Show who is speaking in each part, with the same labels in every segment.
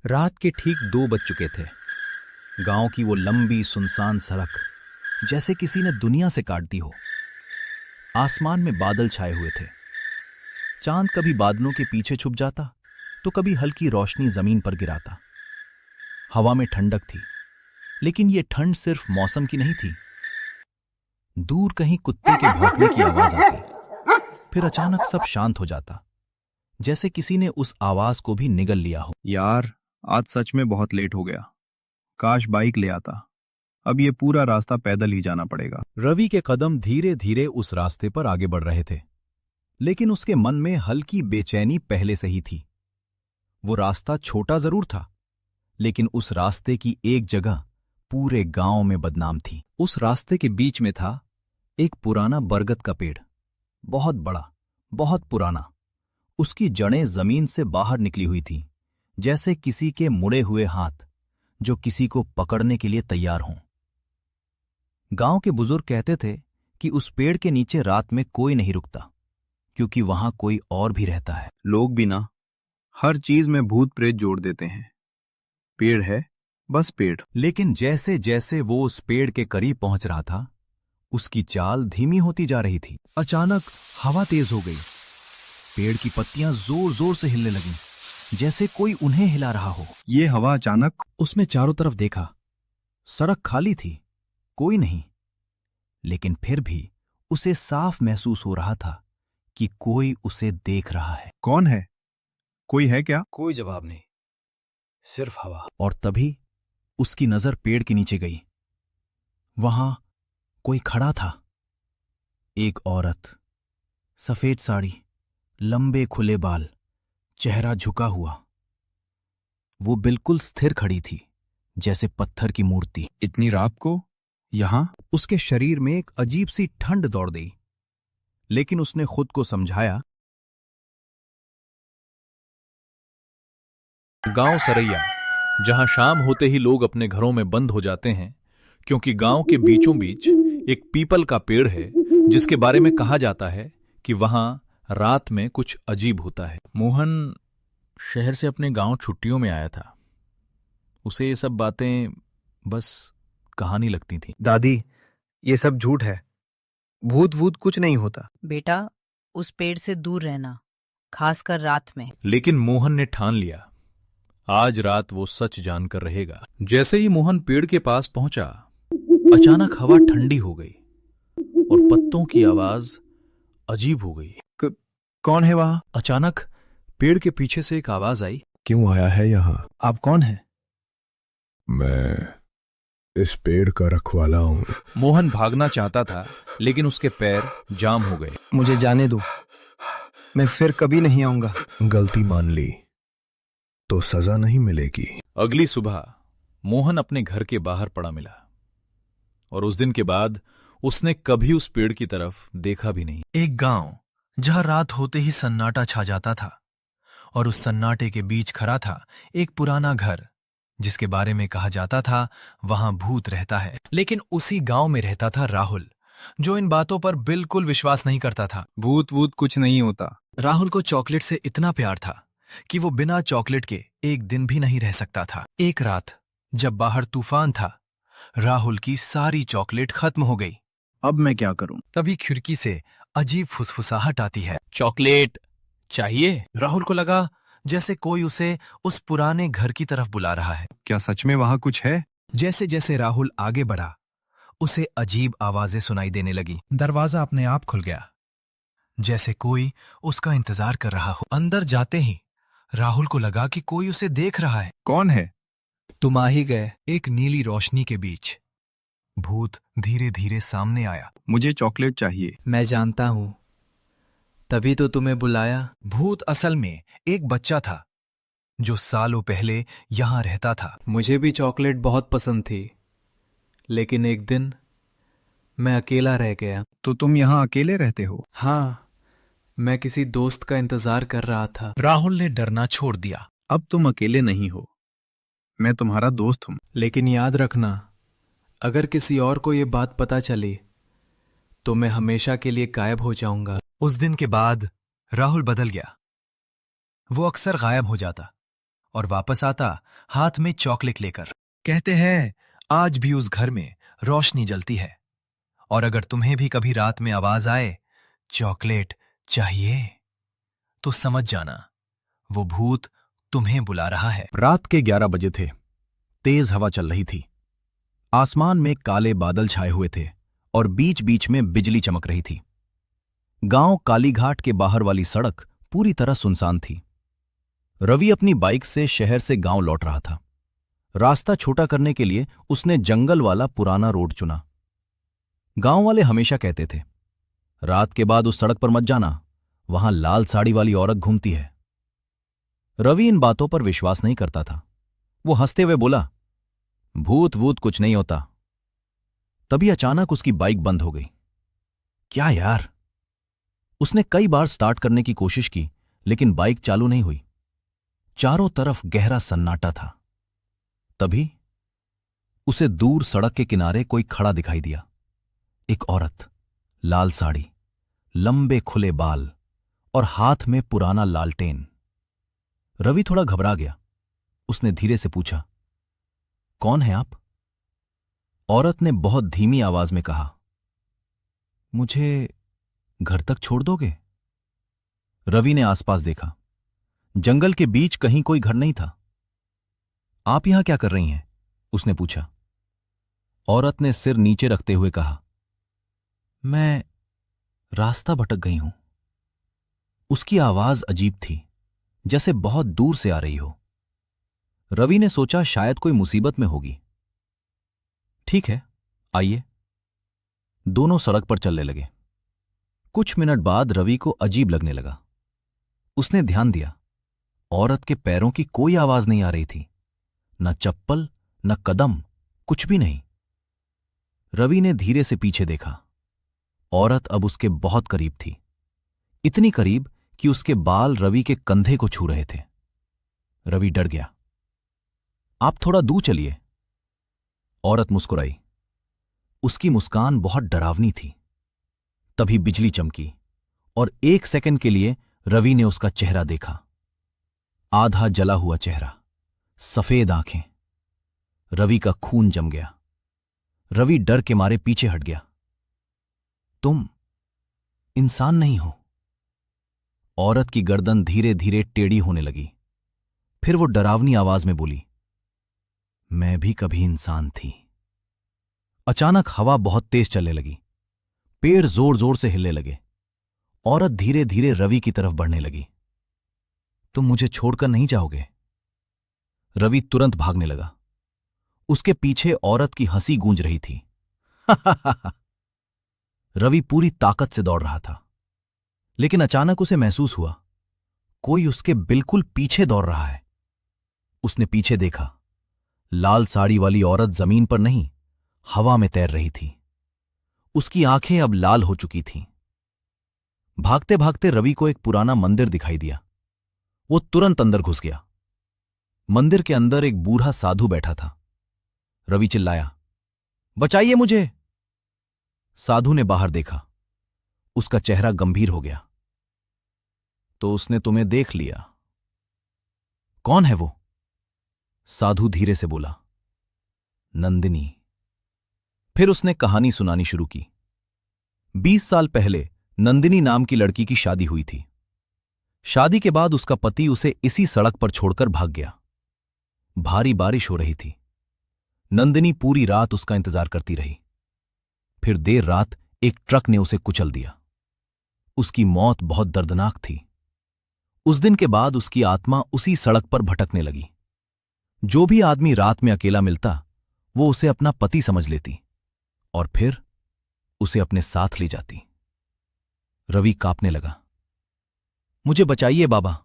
Speaker 1: रात के ठीक 2 बज चुके थे। गांव की वो लंबी सुनसान सड़क जैसे किसी ने दुनिया से काट दी हो। आसमान में बादल छाए हुए थे। चांद कभी बादलों के पीछे छुप जाता तो कभी हल्की रोशनी जमीन पर गिराता। हवा में ठंडक थी, लेकिन ये ठंड सिर्फ मौसम की नहीं थी। दूर कहीं कुत्ते के भौंकने की आवाज आती, फिर अचानक सब शांत हो जाता, जैसे किसी ने उस आवाज को भी निगल लिया हो।
Speaker 2: यार, आज सच में बहुत लेट हो गया। काश बाइक ले आता। अब ये पूरा रास्ता पैदल ही जाना पड़ेगा।
Speaker 1: रवि के कदम धीरे धीरे उस रास्ते पर आगे बढ़ रहे थे, लेकिन उसके मन में हल्की बेचैनी पहले से ही थी। वो रास्ता छोटा जरूर था, लेकिन उस रास्ते की एक जगह पूरे गांव में बदनाम थी। उस रास्ते के बीच में था एक पुराना बरगद का पेड़, बहुत बड़ा, बहुत पुराना। उसकी जड़ें जमीन से बाहर निकली हुई थीं, जैसे किसी के मुड़े हुए हाथ जो किसी को पकड़ने के लिए तैयार हों। गांव के बुजुर्ग कहते थे कि उस पेड़ के नीचे रात में कोई नहीं रुकता, क्योंकि वहां कोई और भी रहता है।
Speaker 2: लोग भी ना हर चीज में भूत प्रेत जोड़ देते हैं। पेड़ है, बस पेड़।
Speaker 1: लेकिन जैसे जैसे वो उस पेड़ के करीब पहुंच रहा था, उसकी चाल धीमी होती जा रही थी। अचानक हवा तेज हो गई। पेड़ की पत्तियां जोर जोर से हिलने लगीं, जैसे कोई उन्हें हिला रहा हो।
Speaker 2: ये हवा अचानक।
Speaker 1: उसने चारों तरफ देखा। सड़क खाली थी, कोई नहीं। लेकिन फिर भी उसे साफ महसूस हो रहा था कि कोई उसे देख रहा है।
Speaker 2: कौन है? कोई है क्या?
Speaker 1: कोई जवाब नहीं, सिर्फ हवा। और तभी उसकी नजर पेड़ के नीचे गई। वहां कोई खड़ा था। एक औरत, सफेद साड़ी, लंबे खुले बाल, चेहरा झुका हुआ। वो बिल्कुल स्थिर खड़ी थी, जैसे पत्थर की मूर्ति।
Speaker 2: इतनी रात को यहां?
Speaker 1: उसके शरीर में एक अजीब सी ठंड दौड़ गई, लेकिन उसने खुद को समझाया। गांव सरैया, जहां शाम होते ही लोग अपने घरों में बंद हो जाते हैं, क्योंकि गांव के बीचों बीच एक पीपल का पेड़ है, जिसके बारे में कहा जाता है कि वहां रात में कुछ अजीब होता है। मोहन शहर से अपने गांव छुट्टियों में आया था। उसे ये सब बातें बस कहानी लगती थीं।
Speaker 3: दादी, ये सब झूठ है। भूत वूत कुछ नहीं होता।
Speaker 4: बेटा, उस पेड़ से दूर रहना, खासकर रात में।
Speaker 1: लेकिन मोहन ने ठान लिया, आज रात वो सच जानकर रहेगा। जैसे ही मोहन पेड़ के पास पहुंचा, अचानक हवा ठंडी हो गई और पत्तों की आवाज अजीब हो गई।
Speaker 2: कौन है वहां?
Speaker 1: अचानक पेड़ के पीछे से एक आवाज आई।
Speaker 5: क्यों आया है यहाँ?
Speaker 2: आप कौन हैं?
Speaker 5: मैं इस पेड़ का रखवाला हूँ।
Speaker 1: मोहन भागना चाहता था, लेकिन उसके पैर जाम हो गए।
Speaker 3: मुझे जाने दो, मैं फिर कभी नहीं आऊंगा।
Speaker 5: गलती मान ली तो सजा नहीं मिलेगी।
Speaker 1: अगली सुबह मोहन अपने घर के बाहर पड़ा मिला, और उस दिन के बाद उसने कभी उस पेड़ की तरफ देखा भी नहीं। एक गांव जहां रात होते ही सन्नाटा छा जाता था, और उस सन्नाटे के बीच खड़ा था एक पुराना घर, जिसके बारे में कहा जाता था वहां भूत रहता है। लेकिन उसी गांव में रहता था राहुल, जो इन बातों पर बिल्कुल विश्वास नहीं करता था।
Speaker 2: भूत वूत कुछ नहीं होता।
Speaker 1: राहुल को चॉकलेट से इतना प्यार था कि वो बिना चॉकलेट के एक दिन भी नहीं रह सकता था। एक रात जब बाहर तूफान था, राहुल की सारी चॉकलेट खत्म हो गई।
Speaker 2: अब मैं क्या करूं?
Speaker 1: तभी खिड़की से अजीब फुसफुसाहट आती है। चॉकलेट चाहिए? राहुल को लगा जैसे कोई उसे उस पुराने घर की तरफ बुला रहा है।
Speaker 2: क्या सच में वहां कुछ है?
Speaker 1: जैसे जैसे राहुल आगे बढ़ा, उसे अजीब आवाजें सुनाई देने लगी। दरवाजा अपने आप खुल गया, जैसे कोई उसका इंतजार कर रहा हो। अंदर जाते ही राहुल को लगा कि कोई उसे देख रहा है।
Speaker 2: कौन है?
Speaker 1: तुम आ ही गए। एक नीली रोशनी के बीच भूत धीरे धीरे सामने आया।
Speaker 2: मुझे चॉकलेट चाहिए।
Speaker 6: मैं जानता हूं, तभी तो तुम्हें बुलाया।
Speaker 1: भूत असल में एक बच्चा था, जो सालों पहले यहां रहता था।
Speaker 6: मुझे भी चॉकलेट बहुत पसंद थी, लेकिन एक दिन मैं अकेला रह गया।
Speaker 2: तो तुम यहाँ अकेले रहते हो?
Speaker 6: हाँ, मैं किसी दोस्त का इंतजार कर रहा था।
Speaker 1: राहुल ने डरना छोड़ दिया।
Speaker 2: अब तुम अकेले नहीं हो, मैं तुम्हारा दोस्त हूं।
Speaker 6: लेकिन याद रखना, अगर किसी और को ये बात पता चली तो मैं हमेशा के लिए गायब हो जाऊंगा।
Speaker 1: उस दिन के बाद राहुल बदल गया। वो अक्सर गायब हो जाता
Speaker 2: और वापस आता हाथ में चॉकलेट लेकर।
Speaker 3: कहते हैं
Speaker 2: आज भी उस घर में रोशनी जलती है, और अगर तुम्हें भी कभी रात में आवाज आए चॉकलेट चाहिए, तो समझ जाना वो भूत तुम्हें बुला रहा है।
Speaker 1: रात के 11 बजे थे। तेज हवा चल रही थी। आसमान में काले बादल छाए हुए थे और बीच बीच में बिजली चमक रही थी। गांव कालीघाट के बाहर वाली सड़क पूरी तरह सुनसान थी। रवि अपनी बाइक से शहर से गांव लौट रहा था। रास्ता छोटा करने के लिए उसने जंगल वाला पुराना रोड चुना। गांव वाले हमेशा कहते थे, रात के बाद उस सड़क पर मत जाना, वहां लाल साड़ी वाली औरत घूमती है। रवि इन बातों पर विश्वास नहीं करता था। वो हंसते हुए बोला, भूत वूत कुछ नहीं होता। तभी अचानक उसकी बाइक बंद हो गई। क्या यार? उसने कई बार स्टार्ट करने की कोशिश की, लेकिन बाइक चालू नहीं हुई। चारों तरफ गहरा सन्नाटा था। तभी उसे दूर सड़क के किनारे कोई खड़ा दिखाई दिया। एक औरत, लाल साड़ी, लंबे खुले बाल और हाथ में पुराना लालटेन। रवि थोड़ा घबरा गया। उसने धीरे से पूछा, कौन है आप? औरत ने बहुत धीमी आवाज में कहा, मुझे घर तक छोड़ दोगे? रवि ने आसपास देखा। जंगल के बीच कहीं कोई घर नहीं था। आप यहां क्या कर रही हैं? उसने पूछा। औरत ने सिर नीचे रखते हुए कहा, मैं रास्ता भटक गई हूं। उसकी आवाज अजीब थी, जैसे बहुत दूर से आ रही हो। रवि ने सोचा शायद कोई मुसीबत में होगी। ठीक है, आइए। दोनों सड़क पर चलने लगे। कुछ मिनट बाद रवि को अजीब लगने लगा। उसने ध्यान दिया, औरत के पैरों की कोई आवाज नहीं आ रही थी। न चप्पल, न कदम, कुछ भी नहीं। रवि ने धीरे से पीछे देखा। औरत अब उसके बहुत करीब थी, इतनी करीब कि उसके बाल रवि के कंधे को छू रहे थे। रवि डर गया। आप थोड़ा दूर चलिए। औरत मुस्कुराई। उसकी मुस्कान बहुत डरावनी थी। तभी बिजली चमकी और 1 सेकंड के लिए रवि ने उसका चेहरा देखा। आधा जला हुआ चेहरा, सफेद आंखें। रवि का खून जम गया। रवि डर के मारे पीछे हट गया। तुम इंसान नहीं हो। औरत की गर्दन धीरे धीरे टेढ़ी होने लगी। फिर वो डरावनी आवाज में बोली, मैं भी कभी इंसान थी। अचानक हवा बहुत तेज चलने लगी। पेड़ जोर जोर से हिलने लगे। औरत धीरे धीरे रवि की तरफ बढ़ने लगी। तुम मुझे छोड़कर नहीं जाओगे? रवि तुरंत भागने लगा। उसके पीछे औरत की हंसी गूंज रही थी। रवि पूरी ताकत से दौड़ रहा था, लेकिन अचानक उसे महसूस हुआ कोई उसके बिल्कुल पीछे दौड़ रहा है। उसने पीछे देखा। लाल साड़ी वाली औरत जमीन पर नहीं, हवा में तैर रही थी। उसकी आंखें अब लाल हो चुकी थीं। भागते भागते रवि को एक पुराना मंदिर दिखाई दिया। वो तुरंत अंदर घुस गया। मंदिर के अंदर एक बूढ़ा साधु बैठा था। रवि चिल्लाया, बचाइए मुझे। साधु ने बाहर देखा। उसका चेहरा गंभीर हो गया। तो उसने तुम्हें देख लिया। कौन है वो? साधु धीरे से बोला, नंदिनी। फिर उसने कहानी सुनानी शुरू की। 20 साल पहले नंदिनी नाम की लड़की की शादी हुई थी। शादी के बाद उसका पति उसे इसी सड़क पर छोड़कर भाग गया। भारी बारिश हो रही थी। नंदिनी पूरी रात उसका इंतजार करती रही। फिर देर रात एक ट्रक ने उसे कुचल दिया। उसकी मौत बहुत दर्दनाक थी। उस दिन के बाद उसकी आत्मा उसी सड़क पर भटकने लगी। जो भी आदमी रात में अकेला मिलता, वो उसे अपना पति समझ लेती और फिर उसे अपने साथ ले जाती। रवि कांपने लगा। मुझे बचाइए बाबा।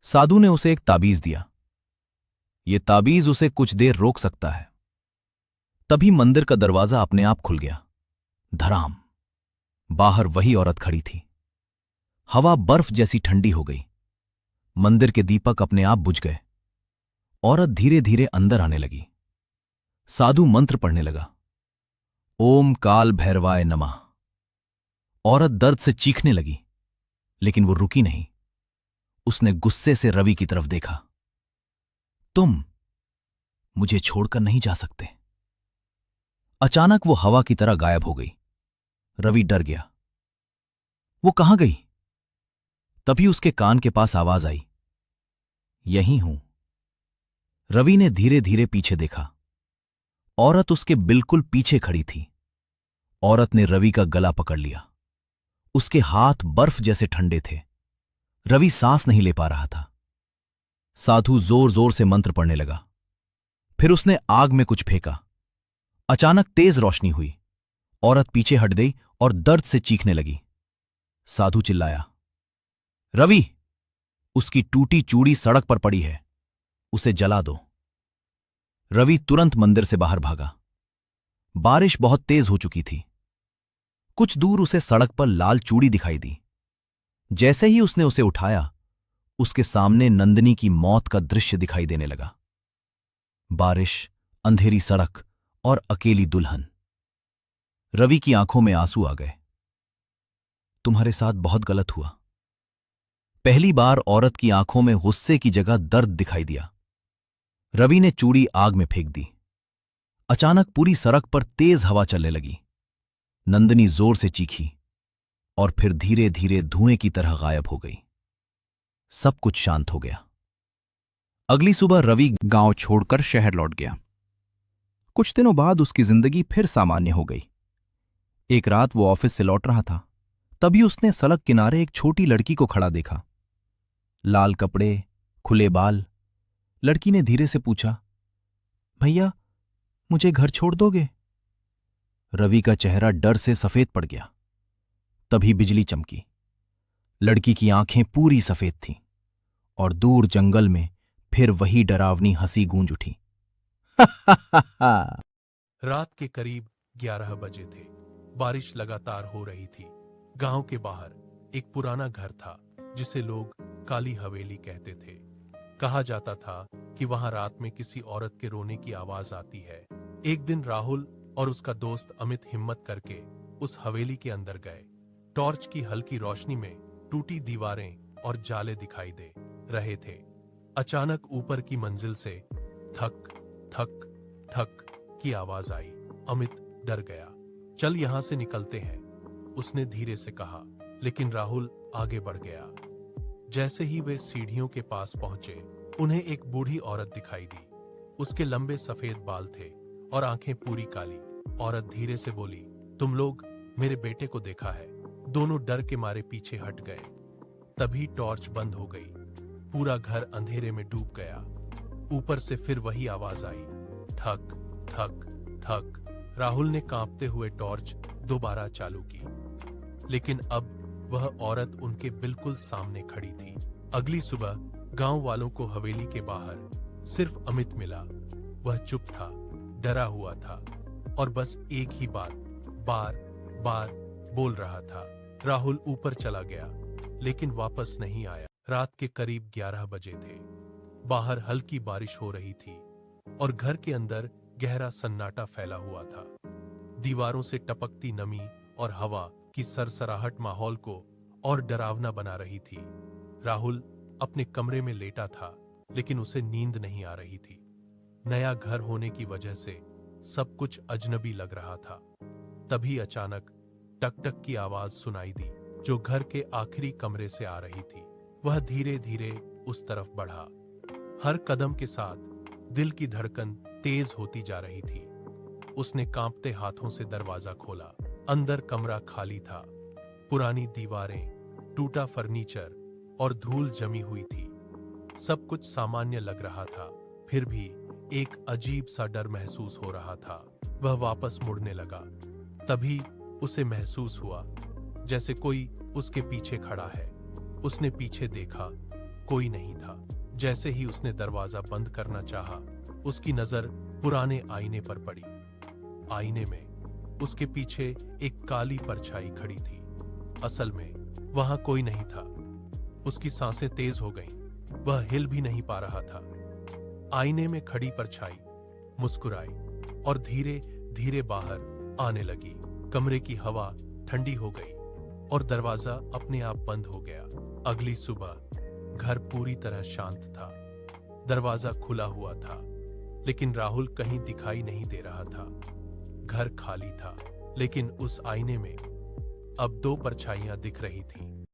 Speaker 1: साधु ने उसे एक ताबीज दिया। ये ताबीज उसे कुछ देर रोक सकता है। तभी मंदिर का दरवाजा अपने आप खुल गया। धड़ाम। बाहर वही औरत खड़ी थी। हवा बर्फ जैसी ठंडी हो गई। मंदिर के दीपक अपने आप बुझ गए। औरत धीरे धीरे अंदर आने लगी। साधु मंत्र पढ़ने लगा, ओम काल भैरवाय नमः। औरत दर्द से चीखने लगी, लेकिन वो रुकी नहीं। उसने गुस्से से रवि की तरफ देखा। तुम मुझे छोड़कर नहीं जा सकते। अचानक वो हवा की तरह गायब हो गई। रवि डर गया। वो कहां गई? तभी उसके कान के पास आवाज आई, यहीं हूं। रवि ने धीरे धीरे पीछे देखा। औरत उसके बिल्कुल पीछे खड़ी थी। औरत ने रवि का गला पकड़ लिया। उसके हाथ बर्फ जैसे ठंडे थे। रवि सांस नहीं ले पा रहा था। साधु जोर जोर से मंत्र पढ़ने लगा। फिर उसने आग में कुछ फेंका। अचानक तेज रोशनी हुई। औरत पीछे हट गई और दर्द से चीखने लगी। साधु चिल्लाया, रवि, उसकी टूटी चूड़ी सड़क पर पड़ी है, उसे जला दो। रवि तुरंत मंदिर से बाहर भागा। बारिश बहुत तेज हो चुकी थी। कुछ दूर उसे सड़क पर लाल चूड़ी दिखाई दी। जैसे ही उसने उसे उठाया, उसके सामने नंदिनी की मौत का दृश्य दिखाई देने लगा। बारिश, अंधेरी सड़क और अकेली दुल्हन। रवि की आंखों में आंसू आ गए। तुम्हारे साथ बहुत गलत हुआ। पहली बार औरत की आंखों में गुस्से की जगह दर्द दिखाई दिया। रवि ने चूड़ी आग में फेंक दी। अचानक पूरी सड़क पर तेज हवा चलने लगी। नंदिनी जोर से चीखी और फिर धीरे धीरे धुएं की तरह गायब हो गई। सब कुछ शांत हो गया। अगली सुबह रवि
Speaker 7: गांव छोड़कर शहर लौट गया।
Speaker 1: कुछ दिनों बाद उसकी जिंदगी फिर सामान्य हो गई। एक रात वो ऑफिस से लौट रहा था। तभी उसने सड़क किनारे एक छोटी लड़की को खड़ा देखा। लाल कपड़े, खुले बाल। लड़की ने धीरे से पूछा, भैया, मुझे घर छोड़ दोगे? रवि का चेहरा डर से सफेद पड़ गया। तभी बिजली चमकी। लड़की की आंखें पूरी सफेद थीं और दूर जंगल में फिर वही डरावनी हंसी गूंज उठी।
Speaker 8: रात के करीब 11 बजे थे। बारिश लगातार हो रही थी। गांव के बाहर एक पुराना घर था जिसे लोग काली हवेली कहते थे। कहा जाता था कि वहां रात में किसी औरत के रोने की आवाज आती है। एक दिन राहुल और उसका दोस्त अमित हिम्मत करके उस हवेली के अंदर गए। टॉर्च की हल्की रोशनी में टूटी दीवारें और जाले दिखाई दे रहे थे। अचानक ऊपर की मंजिल से थक थक थक की आवाज आई। अमित डर गया। चल यहां से निकलते हैं, उसने धीरे से कहा, लेकिन राहुल आगे बढ़ गया। जैसे ही वे सीढ़ियों के पास पहुंचे, उन्हें एक बूढ़ी औरत दिखाई दी। उसके लंबे सफेद बाल थे और आंखें पूरी काली। औरत धीरे से बोली, तुम लोग मेरे बेटे को देखा है? दोनों डर के मारे पीछे हट गए। तभी टॉर्च बंद हो गई। पूरा घर अंधेरे में डूब गया। ऊपर से फिर वही आवाज आई, थक थक थक। राहुल ने कांपते हुए टॉर्च दोबारा चालू की, लेकिन अब वह औरत उनके बिल्कुल सामने खड़ी थी। अगली सुबह गांव वालों को हवेली के बाहर सिर्फ अमित मिला। वह चुप था, डरा हुआ था और बस एक ही बात बार बार बोल रहा था। राहुल ऊपर चला गया, लेकिन वापस नहीं आया। रात के करीब 11 बजे थे। बाहर हल्की बारिश हो रही थी और घर के अंदर गहरा सन्नाटा फैला हुआ था। दीवारों से टपकती नमी और हवा की सरसराहट माहौल को और डरावना बना रही थी। राहुल अपने कमरे में लेटा था, लेकिन उसे नींद नहीं आ रही थी। नया घर होने की वजह से सब कुछ अजनबी लग रहा था। तभी अचानक टक टक की आवाज सुनाई दी, जो घर के आखिरी कमरे से आ रही थी। वह धीरे धीरे उस तरफ बढ़ा। हर कदम के साथ दिल की धड़कन तेज होती जा रही थी। उसने कांपते हाथों से दरवाजा खोला। अंदर कमरा खाली था। पुरानी दीवारें, टूटा फर्नीचर और धूल जमी हुई थी। सब कुछ सामान्य लग रहा था, फिर भी एक अजीब सा डर महसूस हो रहा था। वह वापस मुड़ने लगा। तभी उसे महसूस हुआ जैसे कोई उसके पीछे खड़ा है। उसने पीछे देखा, कोई नहीं था। जैसे ही उसने दरवाजा बंद करना चाहा, उसकी नजर पुराने आईने पर पड़ी। आईने में उसके पीछे एक काली परछाई खड़ी थी। असल में वहां कोई नहीं था। उसकी सांसें तेज हो गईं। वह हिल भी नहीं पा रहा था। आईने में खड़ी परछाई मुस्कुराई और धीरे धीरे बाहर आने लगी। कमरे की हवा ठंडी हो गई और दरवाजा अपने आप बंद हो गया। अगली सुबह घर पूरी तरह शांत था। दरवाजा खुला हुआ था, लेकिन राहुल कहीं दिखाई नहीं दे रहा था। घर खाली था, लेकिन उस आईने में अब दो परछाइयां दिख रही थीं।